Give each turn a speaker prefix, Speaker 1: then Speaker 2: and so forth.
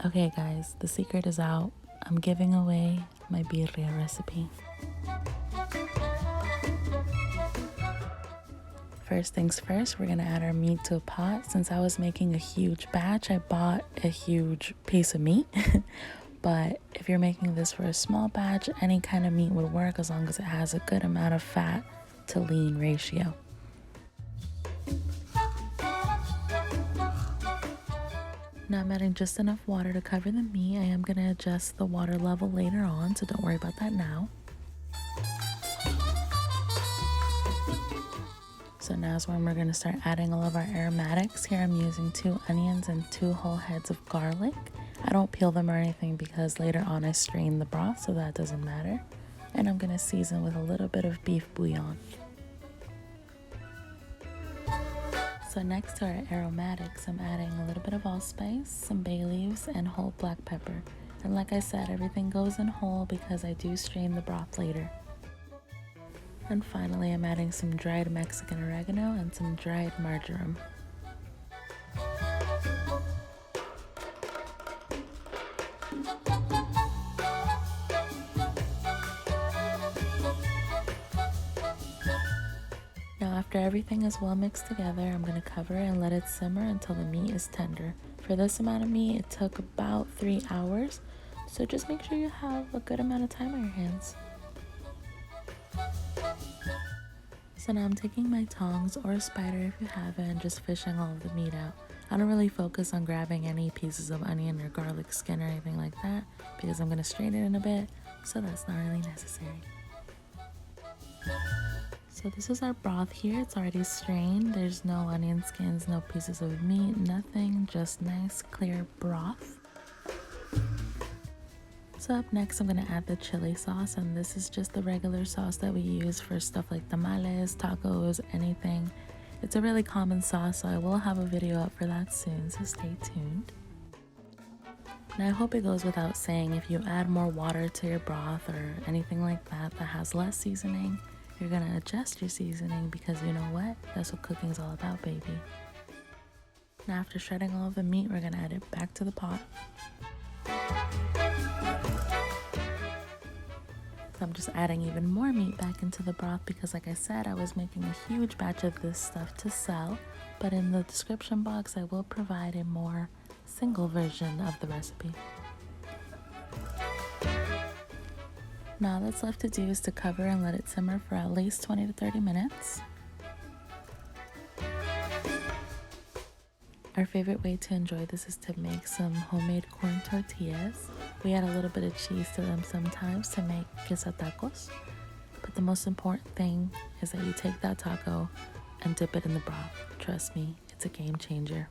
Speaker 1: Okay guys, the secret is out. I'm giving away my birria recipe. First things first, we're gonna add our meat to a pot. Since I was making a huge batch, I bought a huge piece of meat. But if you're making this for a small batch, any kind of meat would work as long as it has a good amount of fat to lean ratio. Now I'm adding just enough water to cover the meat. I am going to adjust the water level later on, so don't worry about that now. So now is when we're going to start adding all of our aromatics. Here I'm using 2 onions and 2 whole heads of garlic. I don't peel them or anything because later on I strain the broth, so that doesn't matter. And I'm going to season with a little bit of beef bouillon. So next to our aromatics, I'm adding a little bit of allspice, some bay leaves, and whole black pepper. And like I said, everything goes in whole because I do strain the broth later. And finally, I'm adding some dried Mexican oregano and some dried marjoram. Now after everything is well mixed together, I'm going to cover it and let it simmer until the meat is tender. For this amount of meat, it took about 3 hours, so just make sure you have a good amount of time on your hands. So now I'm taking my tongs or a spider if you have it and just fishing all of the meat out. I don't really focus on grabbing any pieces of onion or garlic skin or anything like that because I'm going to strain it in a bit, so that's not really necessary. So this is our broth here. It's already strained. There's no onion skins, no pieces of meat, nothing, just nice clear broth. So up next I'm going to add the chili sauce, and this is just the regular sauce that we use for stuff like tamales, tacos, anything. It's a really common sauce, so I will have a video up for that soon, so stay tuned. Now I hope it goes without saying, if you add more water to your broth or anything like that that has less seasoning, you're going to adjust your seasoning because you know what? That's what cooking's all about, baby. Now after shredding all of the meat, we're going to add it back to the pot. So I'm just adding even more meat back into the broth because like I said, I was making a huge batch of this stuff to sell, but in the description box I will provide a more single version of the recipe. Now all that's left to do is to cover and let it simmer for at least 20 to 30 minutes. Our favorite way to enjoy this is to make some homemade corn tortillas. We add a little bit of cheese to them sometimes to make queso tacos. But the most important thing is that you take that taco and dip it in the broth. Trust me, it's a game changer.